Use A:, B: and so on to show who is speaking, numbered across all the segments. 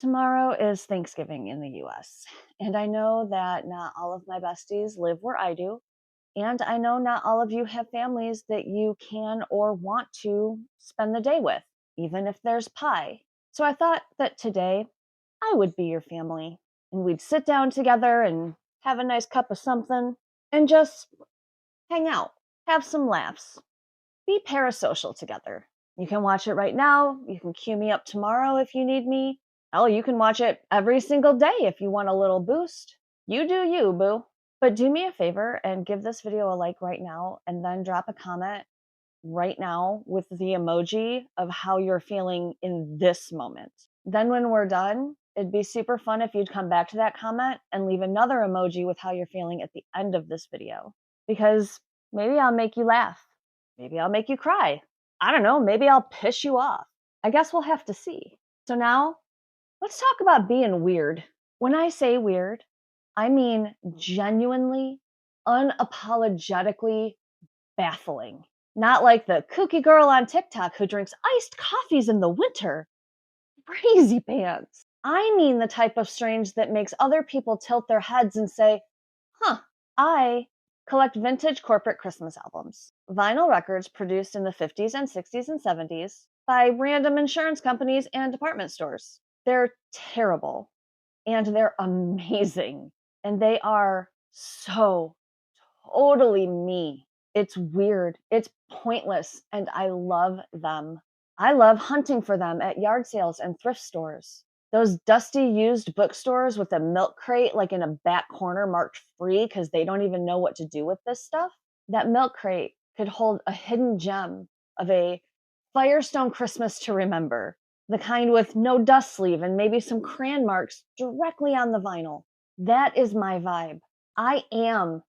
A: Tomorrow is Thanksgiving in the US, and I know that not all of my besties live where I do, and I know not all of you have families that you can or want to spend the day with, even if there's pie. So I thought that today I would be your family, and we'd sit down together and have a nice cup of something and just hang out, have some laughs, be parasocial together. You can watch it right now. You can cue me up tomorrow if you need me. Hell, you can watch it every single day if you want a little boost. You do you, boo. But do me a favor and give this video a like right now and then drop a comment right now with the emoji of how you're feeling in this moment. Then when we're done, it'd be super fun if you'd come back to that comment and leave another emoji with how you're feeling at the end of this video. Because maybe I'll make you laugh. Maybe I'll make you cry. I don't know, maybe I'll piss you off. I guess we'll have to see. So now, let's talk about being weird. When I say weird, I mean genuinely, unapologetically baffling. Not like the kooky girl on TikTok who drinks iced coffees in the winter. Crazy pants. I mean the type of strange that makes other people tilt their heads and say, huh, I collect vintage corporate Christmas albums, vinyl records produced in the 50s and 60s and 70s by random insurance companies and department stores. They're terrible and they're amazing. And they are so totally me. It's weird, it's pointless, and I love them. I love hunting for them at yard sales and thrift stores. Those dusty used bookstores with a milk crate like in a back corner marked free because they don't even know what to do with this stuff. That milk crate could hold a hidden gem of a Firestone Christmas to remember, the kind with no dust sleeve and maybe some crayon marks directly on the vinyl. That is my vibe. I am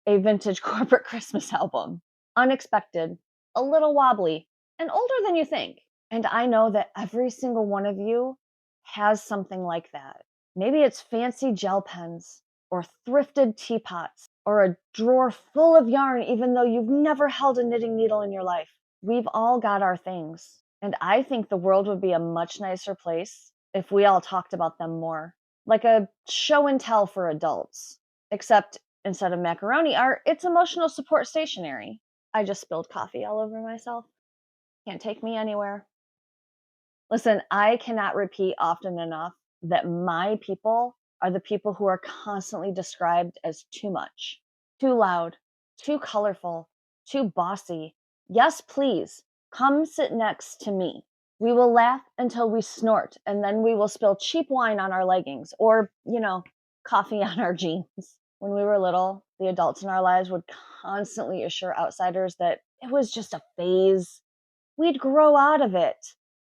A: a vintage corporate Christmas album. Unexpected, a little wobbly, and older than you think. And I know that every single one of you has something like that. Maybe it's fancy gel pens, or thrifted teapots, or a drawer full of yarn, even though you've never held a knitting needle in your life. We've all got our things. And I think the world would be a much nicer place if we all talked about them more. Like a show and tell for adults. Except instead of macaroni art, it's emotional support stationery. I just spilled coffee all over myself. Can't take me anywhere. Listen, I cannot repeat often enough that my people are the people who are constantly described as too much, too loud, too colorful, too bossy. Yes, please, come sit next to me. We will laugh until we snort, and then we will spill cheap wine on our leggings or, coffee on our jeans. When we were little, the adults in our lives would constantly assure outsiders that it was just a phase. We'd grow out of it.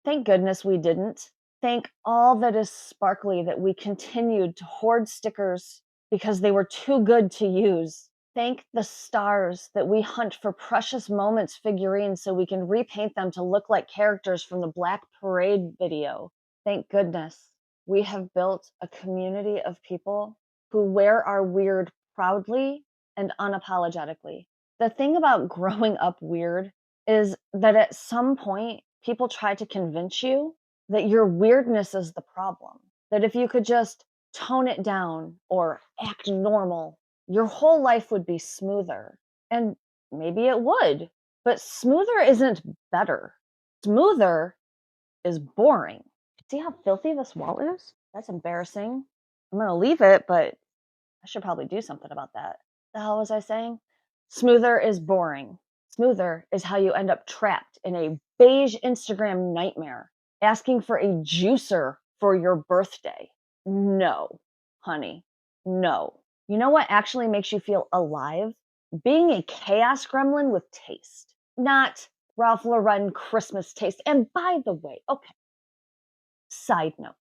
A: Thank goodness we didn't. Thank all that is sparkly that we continued to hoard stickers because they were too good to use. Thank the stars that we hunt for precious moments figurines so we can repaint them to look like characters from the Black Parade video. Thank goodness we have built a community of people who wear our weird proudly and unapologetically. The thing about growing up weird is that at some point, people try to convince you that your weirdness is the problem. That if you could just tone it down or act normal, your whole life would be smoother. And maybe it would, but smoother isn't better. Smoother is boring. See how filthy this wall is? That's embarrassing. I'm gonna leave it, but I should probably do something about that. The hell was I saying? Smoother is boring. Smoother is how you end up trapped in a beige Instagram nightmare, asking for a juicer for your birthday. No, honey, no. You know what actually makes you feel alive? Being a chaos gremlin with taste, not Ralph Lauren Christmas taste. And by the way, okay, side note,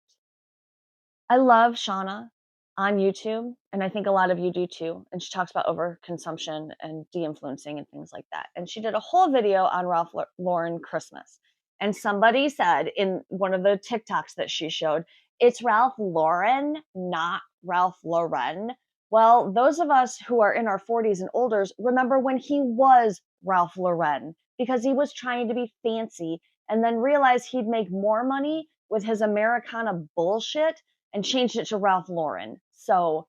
A: I love Shauna on YouTube, and I think a lot of you do too. And she talks about overconsumption and de-influencing and things like that. And she did a whole video on Ralph Lauren Christmas. And somebody said in one of the TikToks that she showed, it's Ralph Lauren, not Ralph Lauren. Well, those of us who are in our 40s and older remember when he was Ralph Lauren because he was trying to be fancy and then realized he'd make more money with his Americana bullshit and changed it to Ralph Lauren. So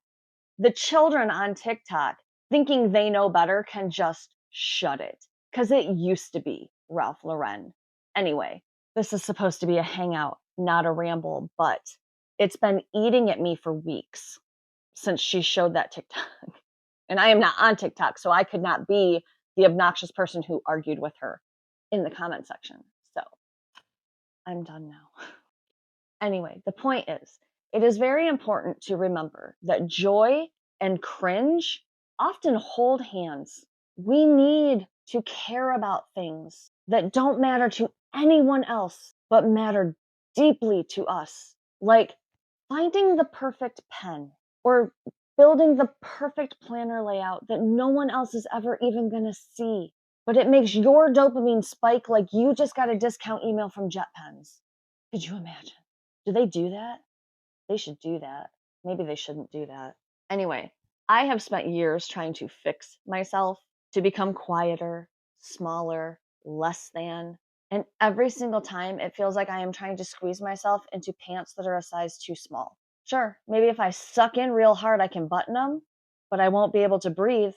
A: the children on TikTok thinking they know better can just shut it, because it used to be Ralph Lauren. Anyway, this is supposed to be a hangout, not a ramble, but it's been eating at me for weeks since she showed that TikTok. And I am not on TikTok, so I could not be the obnoxious person who argued with her in the comment section. So I'm done now. Anyway, the point is, it is very important to remember that joy and cringe often hold hands. We need to care about things that don't matter to anyone else, but matter deeply to us, like finding the perfect pen or building the perfect planner layout that no one else is ever even going to see. But it makes your dopamine spike like you just got a discount email from JetPens. Could you imagine? Do they do that? They should do that. Maybe they shouldn't do that. Anyway, I have spent years trying to fix myself to become quieter, smaller, less than. And every single time it feels like I am trying to squeeze myself into pants that are a size too small. Sure, maybe if I suck in real hard, I can button them, but I won't be able to breathe.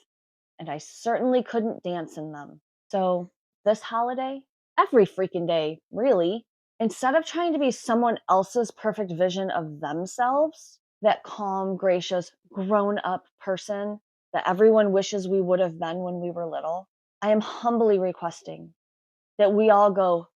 A: And I certainly couldn't dance in them. So this holiday, every freaking day, really, instead of trying to be someone else's perfect vision of themselves, that calm, gracious, grown-up person that everyone wishes we would have been when we were little, I am humbly requesting that we all go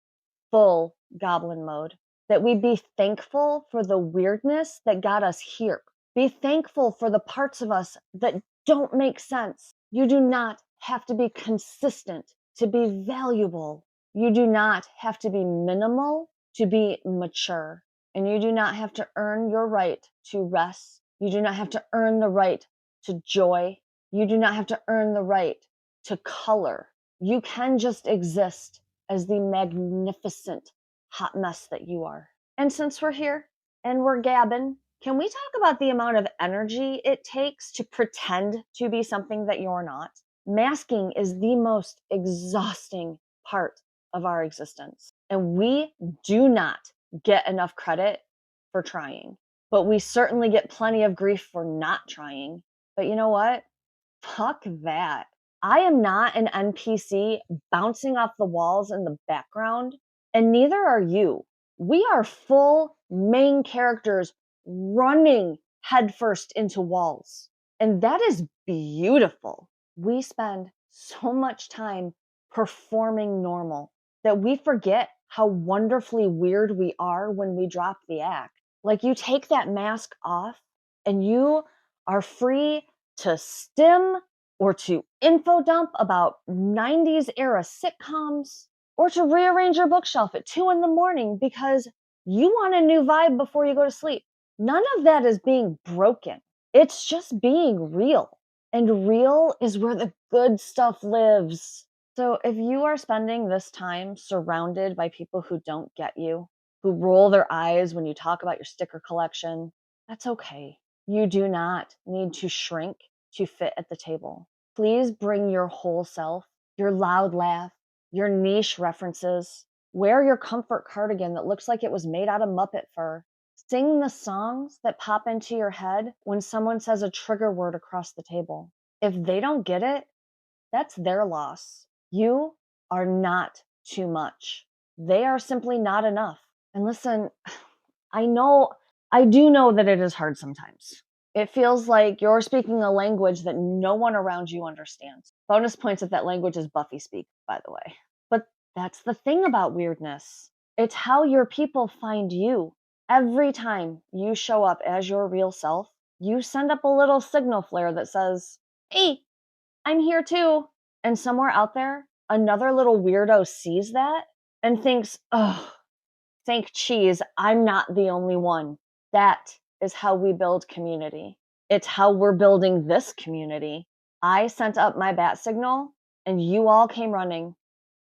A: full goblin mode, that we be thankful for the weirdness that got us here. Be thankful for the parts of us that don't make sense. You do not have to be consistent to be valuable. You do not have to be minimal to be mature. And you do not have to earn your right to rest. You do not have to earn the right to joy. You do not have to earn the right to color. You can just exist as the magnificent hot mess that you are. And since we're here and we're gabbing, can we talk about the amount of energy it takes to pretend to be something that you're not? Masking is the most exhausting part of our existence. And we do not get enough credit for trying. But we certainly get plenty of grief for not trying. But you know what? Fuck that. I am not an NPC bouncing off the walls in the background, and neither are you. We are full main characters running headfirst into walls. And that is beautiful. We spend so much time performing normal that we forget how wonderfully weird we are when we drop the act. Like, you take that mask off and you are free to stim or to info dump about 90s era sitcoms, or to rearrange your bookshelf at 2 in the morning because you want a new vibe before you go to sleep. None of that is being broken. It's just being real. And real is where the good stuff lives. So if you are spending this time surrounded by people who don't get you, who roll their eyes when you talk about your sticker collection, that's okay. You do not need to shrink to fit at the table. Please bring your whole self, your loud laugh, your niche references. Wear your comfort cardigan that looks like it was made out of Muppet fur. Sing the songs that pop into your head when someone says a trigger word across the table. If they don't get it, that's their loss. You are not too much. They are simply not enough. And listen, I do know that it is hard sometimes. It feels like you're speaking a language that no one around you understands. Bonus points if that language is Buffy speak, by the way. But that's the thing about weirdness. It's how your people find you. Every time you show up as your real self, you send up a little signal flare that says, "Hey, I'm here too." And somewhere out there, another little weirdo sees that and thinks, "Oh, thank cheese, I'm not the only one." That is how we build community. It's how we're building this community. I sent up my bat signal and you all came running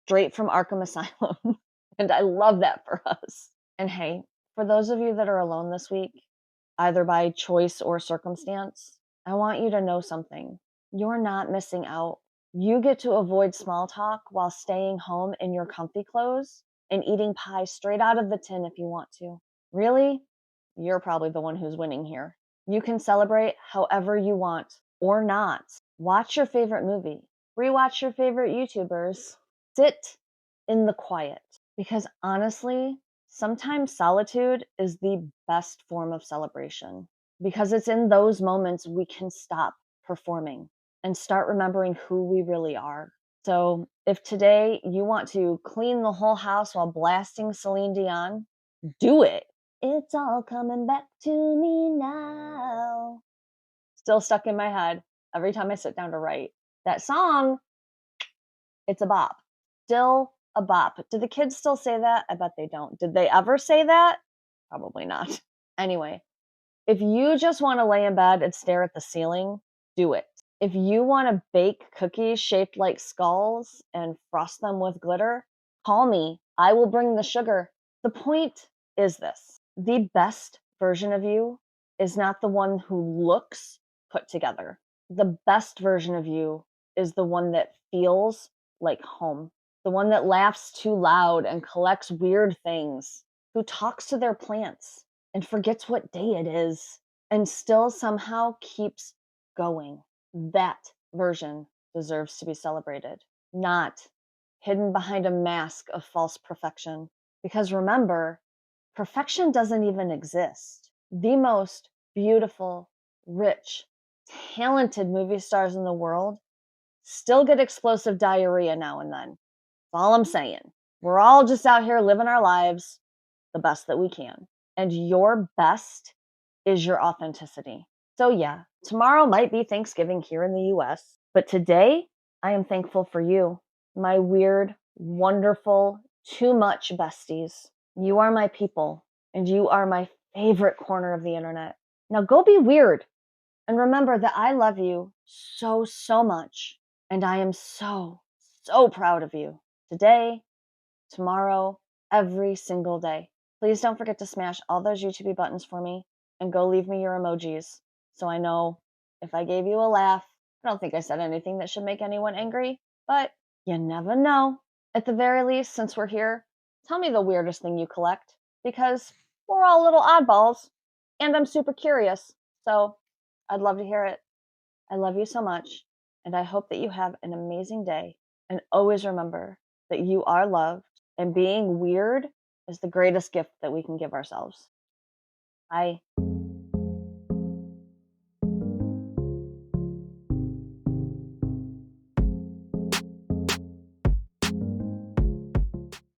A: straight from Arkham Asylum. And I love that for us. And hey, for those of you that are alone this week, either by choice or circumstance, I want you to know something. You're not missing out. You get to avoid small talk while staying home in your comfy clothes and eating pie straight out of the tin if you want to. Really, you're probably the one who's winning here. You can celebrate however you want or not. Watch your favorite movie, rewatch your favorite YouTubers, sit in the quiet. Because honestly, sometimes solitude is the best form of celebration. Because it's in those moments we can stop performing and start remembering who we really are. So, if today you want to clean the whole house while blasting Celine Dion, do it. It's all coming back to me now. Still stuck in my head every time I sit down to write. That song, it's a bop. Still a bop. Do the kids still say that? I bet they don't. Did they ever say that? Probably not. Anyway, if you just want to lay in bed and stare at the ceiling, do it. If you want to bake cookies shaped like skulls and frost them with glitter, call me. I will bring the sugar. The point is this: the best version of you is not the one who looks put together. The best version of you is the one that feels like home, the one that laughs too loud and collects weird things, who talks to their plants and forgets what day it is and still somehow keeps going. That version deserves to be celebrated, not hidden behind a mask of false perfection. Because remember, perfection doesn't even exist. The most beautiful, rich, talented movie stars in the world still get explosive diarrhea now and then. That's all I'm saying. We're all just out here living our lives the best that we can. And your best is your authenticity. So, yeah, tomorrow might be Thanksgiving here in the US, but today I am thankful for you, my weird, wonderful, too much besties. You are my people, and you are my favorite corner of the internet. Now go be weird and remember that I love you so, so much, and I am so, so proud of you today, tomorrow, every single day. Please don't forget to smash all those YouTube buttons for me and go leave me your emojis so I know if I gave you a laugh. I don't think I said anything that should make anyone angry, but you never know. At the very least, since we're here, tell me the weirdest thing you collect because we're all little oddballs and I'm super curious. So I'd love to hear it. I love you so much, and I hope that you have an amazing day. And always remember that you are loved, and being weird is the greatest gift that we can give ourselves. Bye.